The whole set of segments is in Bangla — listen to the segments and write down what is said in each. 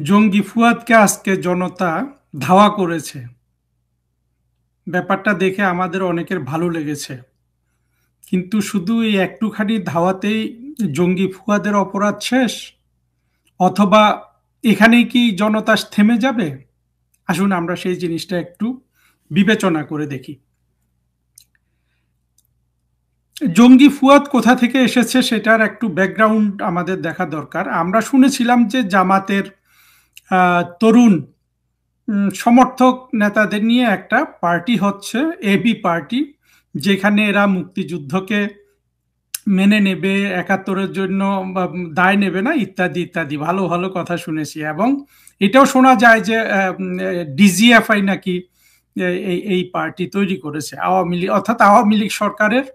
জঙ্গি ফুয়াদকে আজকে জনতা ধাওয়া করেছে। ব্যাপারটা দেখে আমাদের অনেকের ভালো লেগেছে, কিন্তু শুধু এই একটুখানি ধাওয়াতেই জঙ্গি ফুয়াদের অপরাধ শেষ, অথবা এখানেই কি জনতা থেমে যাবে? আসুন আমরা সেই জিনিসটা একটু বিবেচনা করে দেখি। জঙ্গি ফুয়াদ কোথা থেকে এসেছে সেটার একটু ব্যাকগ্রাউন্ড আমাদের দেখা দরকার। আমরা শুনেছিলাম যে জামাতের তরুণ সমর্থক নেতাদের নিয়ে একটা পার্টি হচ্ছে, এবি পার্টি, যেখানে এরা মুক্তিযুদ্ধকে মেনে নেবে, একাত্তরের জন্য দায় নেবে না, ইত্যাদি ইত্যাদি ভালো ভালো কথা শুনেছি। এবং এটাও শোনা যায় যে ডিজিএফআই নাকি এই পার্টি তৈরি করেছে, আওয়ামী লীগ, অর্থাৎ আওয়ামী লীগ সরকারের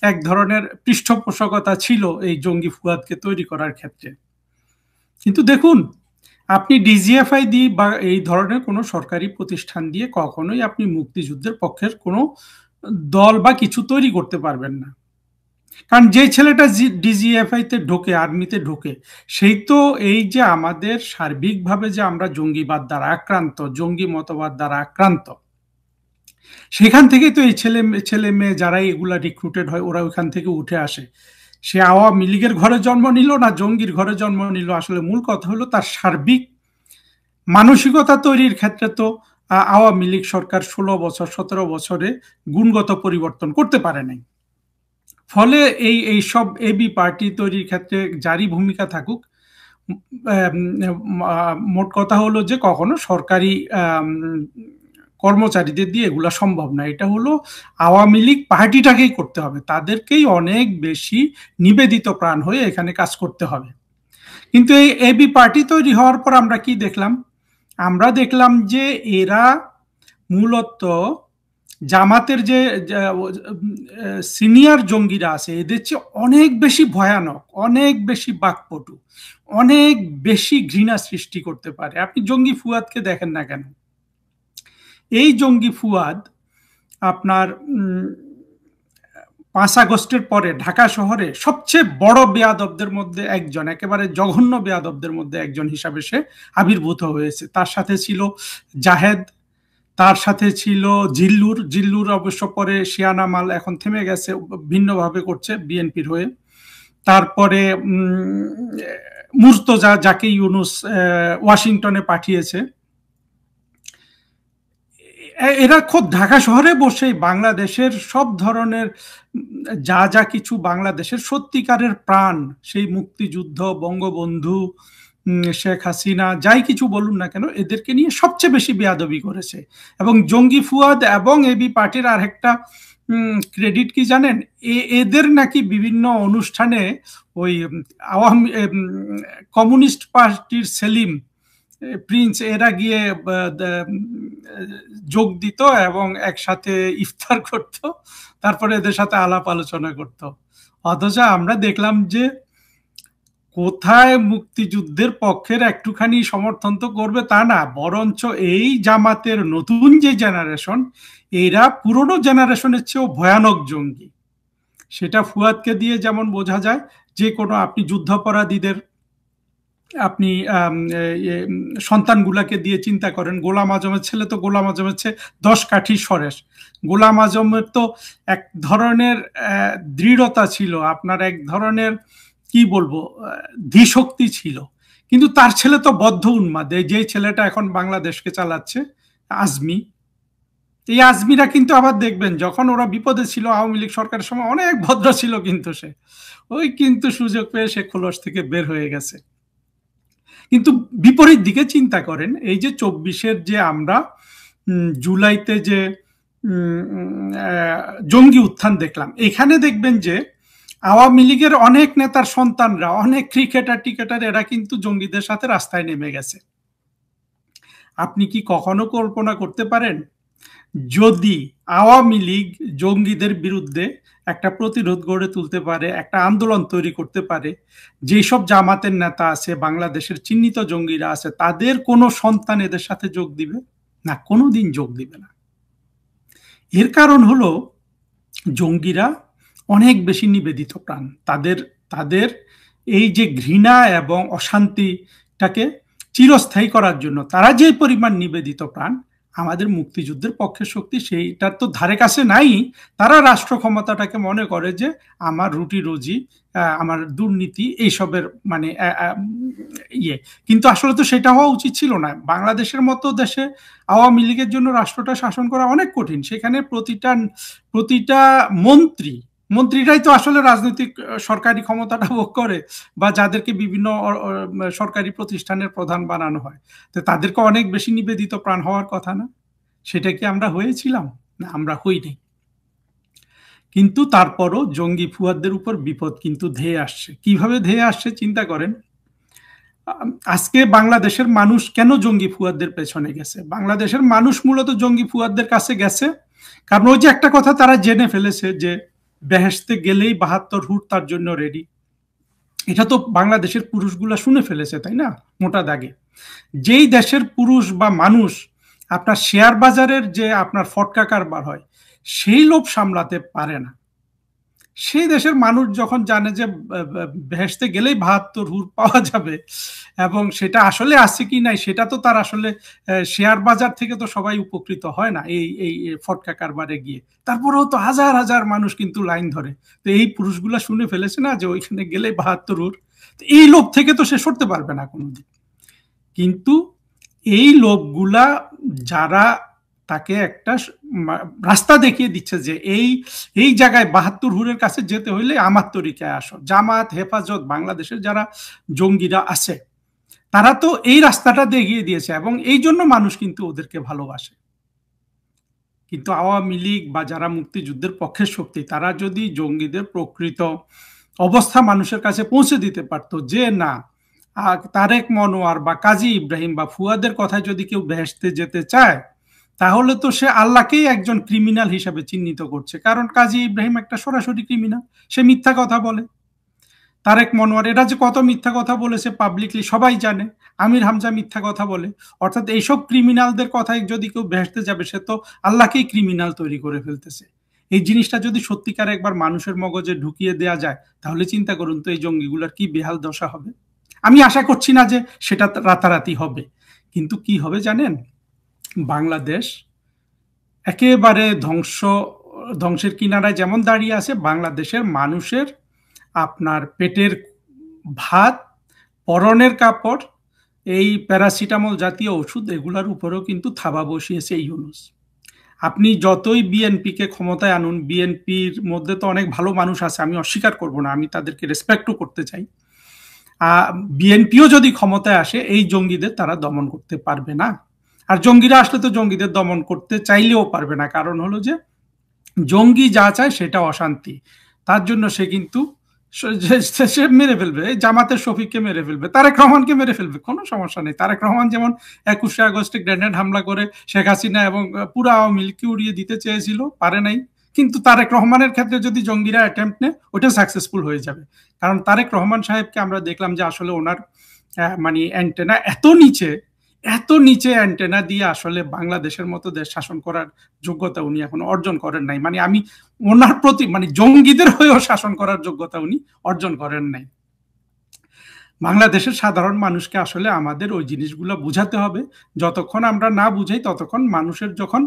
এক ধরনের পৃষ্ঠপোষকতা ছিল এই জঙ্গি ফুয়াদকে তৈরি করার ক্ষেত্রে। কিন্তু দেখুন, আপনি ডিজিএফআই দিয়ে বা এই ধরনের কোনো সরকারি প্রতিষ্ঠান দিয়ে কখনোই আপনি মুক্তিযুদ্ধের পক্ষের কোনো দল বা কিছু তৈরি করতে পারবেন না। কারণ যে ছেলেটা ডিজিএফআই তে ঢোকে, আর্মিতে ঢোকে, সেই তো এই যে আমাদের সার্বিকভাবে যে আমরা জঙ্গিবাদ দ্বারা আক্রান্ত, জঙ্গি মতবাদ দ্বারা আক্রান্ত, সেখান থেকেই তো এই ছেলে মেয়ে যারা এগুলা রিক্রুটেড হয়, ওরা ওইখান থেকে উঠে আসে। সে আওয়ামী লীগের ঘরে জন্ম নিল না জঙ্গির ঘরে জন্ম নিল, আসলে মূল কথা হলো তার সার্বিক মানসিকতা তৈরির ক্ষেত্রে তো আওয়ামী লীগ সরকার 16 বছর 17 বছরে গুণগত পরিবর্তন করতে পারে নাই। ফলে এই সব এবি পার্টি তৈরির ক্ষেত্রে যারই ভূমিকা থাকুক, মোট কথা হলো যে কখনো সরকারি কর্মচারীদের দিয়ে এগুলা সম্ভব না। এটা হলো আওয়ামী লীগ পার্টিটাকেই করতে হবে, তাদেরকেই অনেক বেশি নিবেদিত প্রাণ হয়ে এখানে কাজ করতে হবে। কিন্তু এই এবি পার্টি তৈরি হওয়ার পর আমরা কি দেখলাম? আমরা দেখলাম যে এরা মূলত জামাতের যে সিনিয়র জঙ্গিরা আছে এদের চেয়ে অনেক বেশি ভয়ানক, অনেক বেশি বাকপটু, অনেক বেশি ঘৃণা সৃষ্টি করতে পারে। আপনি জঙ্গি ফুয়াদকে দেখেন না কেন, এই জঙ্গি ফুয়াদ আপনার 5 আগস্টের পরে ঢাকা শহরে সবচেয়ে বড় বেয়াদবদের মধ্যে একজন, একেবারে জঘন্য বেয়াদবদের মধ্যে একজন হিসাবে সে আবির্ভূত হয়েছে। তার সাথে ছিল জাহেদ, তার সাথে ছিল জিল্লুর অবশ্য পরে শিয়ানা মাল এখন থেমে গেছে, ভিন্নভাবে করছে বিএনপির হয়ে। তারপরে মুর্তজা, যাকে ইউনুস ওয়াশিংটনে পাঠিয়েছে। এরা খোদ ঢাকা শহরে বসে বাংলাদেশের সব ধরনের যা যা কিছু বাংলাদেশের সত্যিকারের প্রাণ, সেই মুক্তিযুদ্ধ, বঙ্গবন্ধু, শেখ হাসিনা, যাই কিছু বলুন না কেন, এদেরকে নিয়ে সবচেয়ে বেশি বেয়াদবি করেছে। এবং জঙ্গি ফুয়াদ এবং এবি পার্টির আর একটা ক্রেডিট কি জানেন? এদের নাকি বিভিন্ন অনুষ্ঠানে ওই আওয়ামী কমিউনিস্ট পার্টির সেলিম, প্রিন্স, এরা গিয়ে যোগ দিত এবং একসাথে ইফতার করত, তারপরে এদের সাথে আলাপ আলোচনা করত। অথচ আমরা দেখলাম যে কোথায় মুক্তিযুদ্ধের পক্ষের একটুখানি সমর্থন তো করবে তা না, বরঞ্চ এই জামাতের নতুন যে জেনারেশন, এরা পুরনো জেনারেশনের চেয়েও ভয়ানক জঙ্গি। সেটা ফুয়াদকে দিয়ে যেমন বোঝা যায়, যে কোনো আপনি যুদ্ধাপরাধীদের আপনি সন্তানগুলাকে দিয়ে চিন্তা করেন। গোলাম আজমের ছেলে তো গোলাম আজমের চেয়ে 10 কাঠি সরেস। গোলাম আজমের তো এক ধরনের দৃঢ়তা ছিল, আপনার এক ধরনের কি বলবো ধীশক্তি ছিল। কিন্তু তার ছেলে তো বদ্ধ উন্মাদ, যে ছেলেটা এখন বাংলাদেশকে চালাচ্ছে, আজমি। এই আজমিরা কিন্তু আবার দেখবেন যখন ওরা বিপদে ছিল আওয়ামী লীগ সরকারের সময় অনেক ভদ্র ছিল, কিন্তু সে ওই কিন্তু সুযোগ পেয়ে সে খোলস থেকে বের হয়ে গেছে। কিন্তু বিপরীত দিকে চিন্তা করেন, এই যে 24-এর যে আমরা জুলাইতে যে জঙ্গি উত্থান দেখলাম, এখানে দেখবেন যে আওয়ামী লীগের অনেক নেতার সন্তানরা, অনেক ক্রিকেটার এরা কিন্তু জঙ্গিদের সাথে রাস্তায় নেমে গেছে। আপনি কি কখনো কল্পনা করতে পারেন যদি আওয়ামী লীগ জঙ্গিদের বিরুদ্ধে একটা প্রতিরোধ গড়ে তুলতে পারে, একটা আন্দোলন তৈরি করতে পারে, যেসব জামাতের নেতা আছে, বাংলাদেশের চিহ্নিত জঙ্গিরা আছে, তাদের কোনো সন্তান এদের সাথে যোগ দিবে না? কোনোদিন যোগ দিবে না। এর কারণ হলো জঙ্গিরা অনেক বেশি নিবেদিত প্রাণ। তাদের এই যে ঘৃণা এবং অশান্তিটাকে চিরস্থায়ী করার জন্য তারা যে পরিমাণ নিবেদিত প্রাণ, আমাদের মুক্তিযুদ্ধের পক্ষের শক্তি সেইটার তো ধারে কাছে নাই। তারা রাষ্ট্র ক্ষমতাটাকে মনে করে যে আমার রুটি রুজি, আমার দুর্নীতি এইসবের মানে ইয়ে, কিন্তু আসলে তো সেটা হওয়া উচিত ছিল না। বাংলাদেশের মতো দেশে আওয়ামী লীগের জন্য রাষ্ট্রটা শাসন করা অনেক কঠিন। সেখানে প্রতিটা মন্ত্রীরাই তো আসলে রাজনৈতিক সরকারি ক্ষমতাটা ভোগ করে, বা যাদেরকে বিভিন্ন সরকারি প্রতিষ্ঠানের প্রধান বানানো হয়, তো তাদেরকে অনেক বেশি নিবেদিত প্রাণ হওয়ার কথা না? সেটা কি আমরা হয়েছিলাম? না, আমরা হইনি। কিন্তু তারপরও জঙ্গি ফুয়াদদের উপর বিপদ কিন্তু ধেয়ে আসছে। কিভাবে ধেয়ে আসছে চিন্তা করেন। আজকে বাংলাদেশের মানুষ কেন জঙ্গি ফুয়াদদের পেছনে গেছে? বাংলাদেশের মানুষ মূলত জঙ্গি ফুয়াদদের কাছে গেছে কারণ ওই যে একটা কথা তারা জেনে ফেলেছে যে বেহেশতে গেলেই ৭২ হুর তার জন্য রেডি। এটা তো বাংলাদেশের পুরুষগুলা শুনে ফেলেছে, তাই না? মোটা দাগে যেই দেশের পুরুষ বা মানুষ আপনার শেয়ার বাজারের যে আপনার ফটকা কারবার হয় সেই লোভ সামলাতে পারে না, সেই দেশের মানুষ যখন জানে যে বেহেশতে গেলেই ৭২ হুর পাওয়া যাবে, এবং সেটা আসলে আছে কি নাই সেটা তো তার আসলে শেয়ার বাজার থেকে তো সবাই উপকৃত হয় না এই এই ফটকা কারবারে গিয়ে। তারপরেও তো হাজার হাজার মানুষ কিন্তু লাইন ধরে। তো এই পুরুষগুলা শুনে ফেলেছে না যে ওইখানে গেলে ৭২ হুর, এই লোভ থেকে তো সে সরতে পারবে না কোনোদিন। কিন্তু এই লোকগুলা যারা তাকে একটা রাস্তা দেখিয়ে দিচ্ছে যে এই জায়গায় ৭২ হুরের কাছে যেতে হইলে আমার তরিকায় আসো, জামাত, হেফাজত, বাংলাদেশের যারা জঙ্গিরা আছে তারা তো এই রাস্তাটা দেখিয়ে দিয়েছে, এবং এই জন্য মানুষ কিন্তু ওদেরকে ভালোবাসে। কিন্তু আওয়ামী লীগ বা যারা মুক্তিযুদ্ধের পক্ষের শক্তি তারা যদি জঙ্গিদের প্রকৃত অবস্থা মানুষের কাছে পৌঁছে দিতে পারত, যে না তারেক মনোয়ার বা কাজী ইব্রাহিম বা ফুয়াদের কথায় যদি কেউ বেহেশতে যেতে চায় তাহলে তো সে আল্লাহকেই একজন ক্রিমিনাল হিসাবে চিহ্নিত করছে। কারণ কাজী ইব্রাহিম একটা সরাসরি ক্রিমিনাল, সে মিথ্যা কথা বলে। তারেক মনোয়ার এরা যে কত মিথ্যা কথা বলেছে পাবলিকলি সবাই জানে। আমির হামজা মিথ্যা কথা বলে। অর্থাৎ এইসব ক্রিমিনালদের কথায় যদি কেউ বেহেশতে যাবে সে তো আল্লাহকেই ক্রিমিনাল তৈরি করে ফেলতেছে। এই জিনিসটা যদি সত্যিকার একবার মানুষের মগজে ঢুকিয়ে দেয়া যায় তাহলে চিন্তা করুন তো এই জঙ্গিগুলোর কি বেহাল দশা হবে। আমি আশা করছি না যে সেটা রাতারাতি হবে, কিন্তু কি হবে জানেন, বাংলাদেশ একেবারে ধ্বংসের কিনারায় যেমন দাঁড়িয়ে আছে, বাংলাদেশের মানুষের আপনার পেটের ভাত, পরনের কাপড়, এই প্যারাসিটামল জাতীয় ওষুধ এগুলার উপরেও কিন্তু থাবা বসিয়েছে ইউনূস। আপনি যতই বিএনপিকে ক্ষমতায় আনুন, বিএনপির মধ্যে তো অনেক ভালো মানুষ আছে, আমি অস্বীকার করব না, আমি তাদেরকে রেসপেক্টও করতে চাই। বিএনপিও যদি ক্ষমতায় আসে এই জঙ্গিদের তারা দমন করতে পারবে না। আর জঙ্গিরা আসলে তো জঙ্গিদের দমন করতে চাইলেও পারবে না, কারণ হলো যে জঙ্গি যা চায় সেটা অশান্তি। তার জন্য সে কিন্তু সে মেরে ফেলবে, জামাতের শফিককে মেরে ফেলবে, তারেক রহমানকে মেরে ফেলবে, কোনো সমস্যা নেই। তারেক রহমান যেমন ২১শে আগস্টে গ্রেনেড হামলা করে শেখ হাসিনা এবং পুরো আওয়ামী লীগকে উড়িয়ে দিতে চেয়েছিল, পারে নাই। কিন্তু তারেক রহমানের ক্ষেত্রে যদি জঙ্গিরা অ্যাটেম্প্ট নেয় ওটা সাকসেসফুল হয়ে যাবে। কারণ তারেক রহমান সাহেবকে আমরা দেখলাম যে আসলে ওনার মানে অ্যান্টেনা এত নিচে অ্যান্টেনা দিয়ে আসলে বাংলাদেশের মতো দেশ শাসন করার যোগ্যতা উনি এখন অর্জন করেন নাই। মানে আমি ওনার প্রতি মানে জঙ্গিদের হয়েও শাসন করার যোগ্যতা উনি অর্জন করেন নাই। বাংলাদেশের সাধারণ মানুষকে আসলে আমাদের ওই জিনিসগুলো বুঝাতে হবে। যতক্ষণ আমরা না বুঝাই ততক্ষণ মানুষের যখন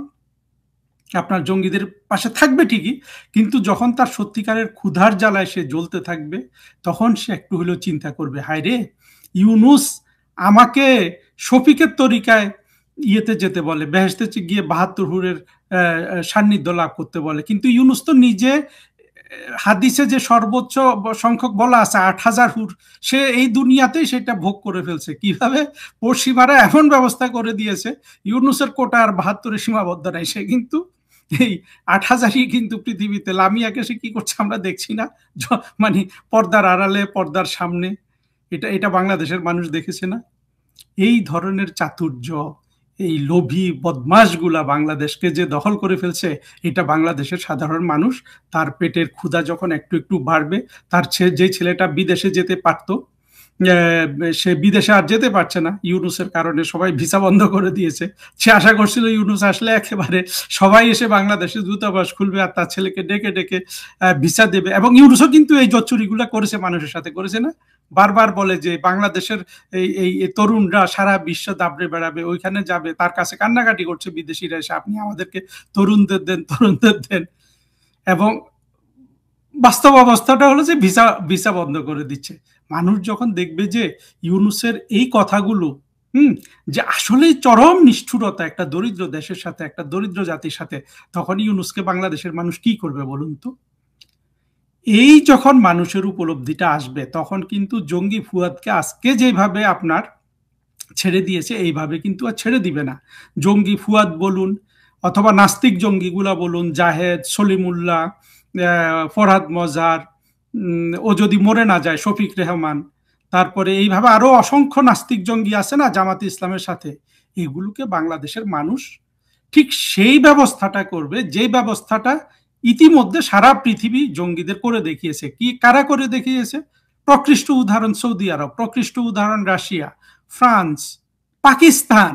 আপনার জঙ্গিদের পাশে থাকবে ঠিকই, কিন্তু যখন তার সত্যিকারের ক্ষুধার জ্বালায় সে জ্বলতে থাকবে তখন সে একটু হলেও চিন্তা করবে, হায় রে, ইউনূস আমাকে শফিকের তরিকায় ইয়েতে যেতে বলে, বেহেশতে গিয়ে ৭২ হুরের সান্নিধ্য লাভ করতে বলে, কিন্তু ইউনূস তো নিজে হাদিসে যে সর্বোচ্চ সংখ্যক বলা আছে ৮,০০০ হুর, সে এই দুনিয়াতেই সেটা ভোগ করে ফেলছে। কিভাবে? পশ্চিমারা এমন ব্যবস্থা করে দিয়েছে ইউনূসের কোটা আর ৭২-এ সীমাবদ্ধ নাই, সে কিন্তু এই ৮,০০০ই কিন্তু পৃথিবীতে লামিয়াকে সে কি করছে আমরা দেখছি না? মানে পর্দার আড়ালে পর্দার সামনে, এটা বাংলাদেশের মানুষ দেখেছে না? এই ধরনের চাতুর্য, এই লোভী বদমাশগুলা বাংলাদেশকে যে দখল করে ফেলছে, এটা বাংলাদেশের সাধারণ মানুষ তার পেটের ক্ষুধা যখন একটু একটু বাড়বে, তার যে ছেলেটা বিদেশে যেতে পারতো সে বিদেশে আর যেতে পারছে না, ইউনূসের কারণে সবাই ভিসা বন্ধ করে দিয়েছে। সে আশা করছিল ইউনূস আসলে একেবারে সবাই এসে বাংলাদেশে দূতাবাস খুলবে আর তার ছেলেকে ডেকে ডেকে ভিসা দেবে। এবং ইউনূসও কিন্তু এই জচ্চুরিগুলো করেছে, মানুষের সাথে করেছে না? বারবার বলে যে বাংলাদেশের এই তরুণরা সারা বিশ্ব দাবড়ে বেড়াবে, ওইখানে যাবে, তার কাছে কান্নাকাটি করছে বিদেশিরা এসে, আপনি আমাদেরকে তরুণদের দেন, তরুণদের দেন। এবং বাস্তব অবস্থাটা হলো যে ভিসা ভিসা বন্ধ করে দিচ্ছে। মানুষ যখন দেখবে যে ইউনূসের এই কথাগুলো যে আসলেই চরম নিষ্ঠুরতা একটা দরিদ্র দেশের সাথে, একটা দরিদ্র জাতির সাথে, তখন ইউনূসকে বাংলাদেশের মানুষ কি করবে বলুন তো? এই যখন মানুষের উপলব্ধিটা আসবে, তখন কিন্তু জঙ্গি ফুয়াদকে আজকে যেভাবে আপনার ছেড়ে দিয়েছে, এইভাবে কিন্তু আর ছেড়ে দিবে না। জঙ্গি ফুয়াদ বলুন, অথবা নাস্তিক জঙ্গিগুলা বলুন, জাহেদ, সলিমুল্লাহ, ফরহাদ মজার, ও যদি মরে না যায় শফিক রেহমান, তারপরে এইভাবে আরো অসংখ্য নাস্তিক জঙ্গি আছে না জামাতে ইসলামের সাথে, এগুলোকে বাংলাদেশের মানুষ ঠিক সেই ব্যবস্থাটা করবে, যে ব্যবস্থাটা ইতিমধ্যে সারা পৃথিবী জঙ্গিদের করে দেখিয়েছে। কি কারা করে দেখিয়েছে? প্রকৃষ্ট উদাহরণ সৌদি আরব, প্রকৃষ্ট উদাহরণ রাশিয়া, ফ্রান্স, পাকিস্তান,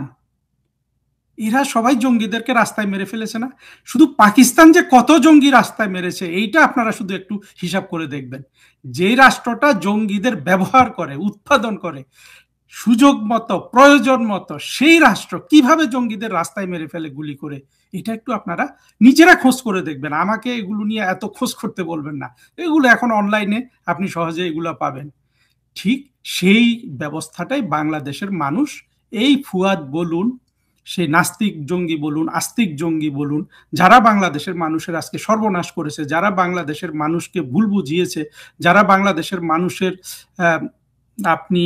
এরা সবাই জঙ্গিদেরকে রাস্তায় মেরে ফেলেছে না? শুধু পাকিস্তান যে কত জঙ্গি রাস্তায় মেরেছে, এইটা আপনারা শুধু একটু হিসাব করে দেখবেন। যে রাষ্ট্রটা জঙ্গিদের ব্যবহার করে, উৎপাদন করে সুযোগ মতো, প্রয়োজন মতো, সেই রাষ্ট্র কিভাবে জঙ্গিদের রাস্তায় মেরে ফেলে গুলি করে, এটা একটু আপনারা নিজেরা খোঁজ করে দেখবেন। আমাকে এগুলো নিয়ে এত খোঁজ করতে বলবেন না, এগুলো এখন অনলাইনে আপনি সহজে এগুলো পাবেন। ঠিক সেই ব্যবস্থাটাই বাংলাদেশের মানুষ, এই ফুয়াদ বলুন, সেই নাস্তিক জঙ্গি বলুন, আস্তিক জঙ্গি বলুন, যারা বাংলাদেশের মানুষের আজকে সর্বনাশ করেছে, যারা বাংলাদেশের মানুষকে ভুল বুঝিয়েছে, যারা বাংলাদেশের মানুষের আপনি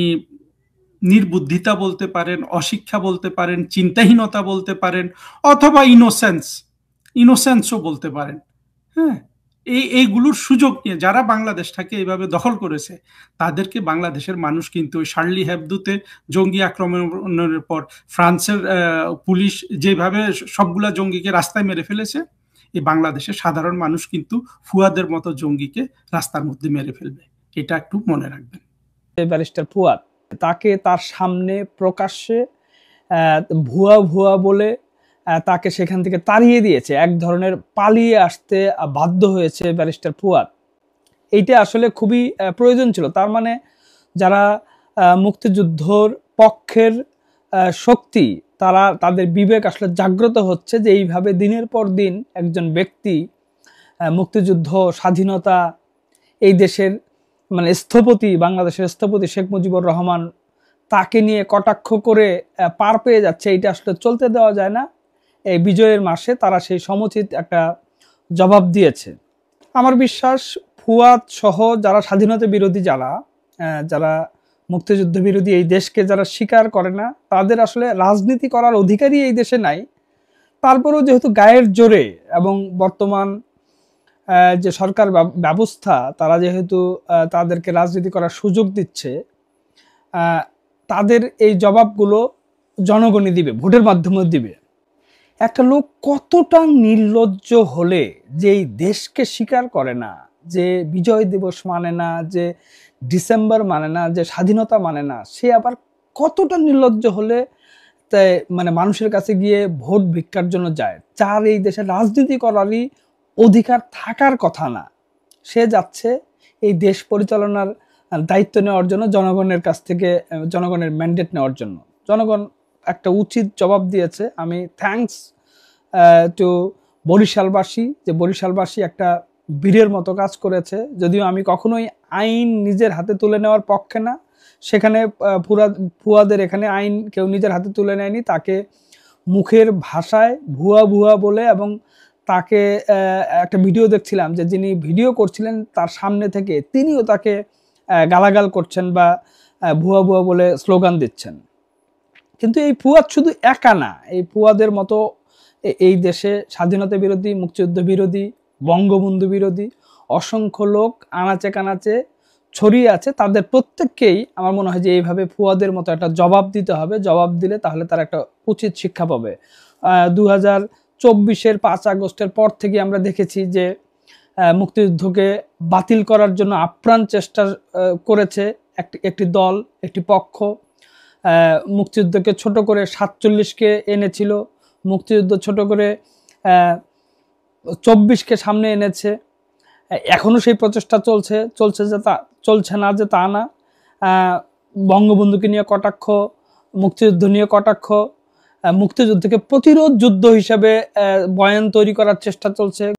নির্বুদ্ধিতা বলতে পারেন, অশিক্ষা বলতে পারেন, চিন্তাহীনতা বলতে পারেন, অথবা ইনোসেন্সও বলতে পারেন। হ্যাঁ, এইগুলোর সুযোগ নিয়ে যারা বাংলাদেশটাকে এইভাবে দখল করেছে, তাদেরকে বাংলাদেশের মানুষ কিন্তু ওই শার্লি হেবদোতে জঙ্গি আক্রমণের পর ফ্রান্সের পুলিশ যেভাবে সবগুলা জঙ্গিকে রাস্তায় মেরে ফেলেছে, এই বাংলাদেশের সাধারণ মানুষ কিন্তু ফুয়াদের মতো জঙ্গিকে রাস্তার মধ্যে মেরে ফেলবে, এটা একটু মনে রাখবেন। ব্যারিস্টার ফুয়াদ, তাকে তার সামনে প্রকাশ্যে ভুয়া ভুয়া বলে তাকে সেখান থেকে তাড়িয়ে দিয়েছে, এক ধরনের পালিয়ে আসতে বাধ্য হয়েছে ব্যারিস্টার ফুয়াদ। এইটা আসলে খুবই প্রয়োজন ছিল। তার মানে যারা মুক্তিযুদ্ধর পক্ষের শক্তি, তারা তাদের বিবেক আসলে জাগ্রত হচ্ছে যে এইভাবে দিনের পর দিন একজন ব্যক্তি মুক্তিযুদ্ধ, স্বাধীনতা, এই দেশের মানে স্থপতি, বাংলাদেশের স্থপতি শেখ মুজিবুর রহমান, তাকে নিয়ে কটাক্ষ করে পার পেয়ে যাচ্ছে, এইটা আসলে চলতে দেওয়া যায় না। এই বিজয়ের মাসে তারা সেই সমুচিত একটা জবাব দিয়েছে। আমার বিশ্বাস ফুয়াদ সহ যারা স্বাধীনতা বিরোধী, যারা মুক্তিযুদ্ধ বিরোধী, এই দেশকে যারা স্বীকার করে না, তাদের আসলে রাজনীতি করার অধিকারই এই দেশে নাই। তারপরেও যেহেতু গায়ের জোরে এবং বর্তমান যে সরকার ব্যবস্থা, তারা যেহেতু তাদেরকে রাজনীতি করার সুযোগ দিচ্ছে, তাদের এই জবাবগুলো জনগণই দিবে, ভোটের মাধ্যমে দিবে। একটা লোক কতটা নির্লজ্জ হলে যে এই দেশকে স্বীকার করে না, যে বিজয় দিবস মানে না, যে ডিসেম্বর মানে না, যে স্বাধীনতা মানে না, সে আবার কতটা নির্লজ্জ হলে তাই মানে মানুষের কাছে গিয়ে ভোট ভিক্ষার জন্য যায়, যার এই দেশে রাজনীতি করারই অধিকার থাকার কথা না। সে যাচ্ছে এই দেশ পরিচালনার দায়িত্ব নেওয়ার জন্য, জনগণের কাছ থেকে জনগণের ম্যান্ডেট নেওয়ার জন্য। জনগণ একটা উচিত জবাব দিয়েছে। আমি থ্যাঙ্কস টু বরিশালবাসী, যে বরিশালবাসী একটা বীরের মতো কাজ করেছে। যদিও আমি কখনোই আইন নিজের হাতে তুলে নেওয়ার পক্ষে না, সেখানে ফুয়াদের এখানে আইন কেউ নিজের হাতে তুলে নেয়নি, তাকে মুখের ভাষায় ভুয়া ভুয়া বলে, এবং তাকে একটা ভিডিও দেখছিলাম যে যিনি ভিডিও করছিলেন তার সামনে থেকে তিনিও তাকে গালাগাল করছেন বা ভুয়া ভুয়া বলে স্লোগান দিচ্ছেন। কিন্তু এই ফুয়াদ শুধু একা না, এই ফুয়াদের মতো এই দেশে স্বাধীনতা বিরোধী, মুক্তিযুদ্ধ বিরোধী, বঙ্গবন্ধু বিরোধী অসংখ্য লোক আনাচে কানাচে ছড়িয়ে আছে। তাদের প্রত্যেককেই আমার মনে হয় যে এইভাবে ফুয়াদের মতো একটা জবাব দিতে হবে। জবাব দিলে তাহলে তারা একটা উচিত শিক্ষা পাবে। 2024-এর 5 আগস্টের পর থেকে আমরা দেখেছি যে মুক্তিযুদ্ধকে বাতিল করার জন্য আপ্রাণ চেষ্টা করেছে একটি দল, একটি পক্ষ। মুক্তিযুদ্ধকে ছোট করে 47-কে এনেছিল, মুক্তিযুদ্ধ ছোট করে 24-কে সামনে এনেছে। এখনো সেই প্রচেষ্টা চলছে যে চলছে না যে তা না। বঙ্গবন্ধুকে নিয়ে কটাক্ষ, মুক্তিযুদ্ধ নিয়ে কটাক্ষ, মুক্তিযুদ্ধকে প্রতিরোধ যুদ্ধ হিসাবে বয়ান তৈরি করার চেষ্টা চলছে।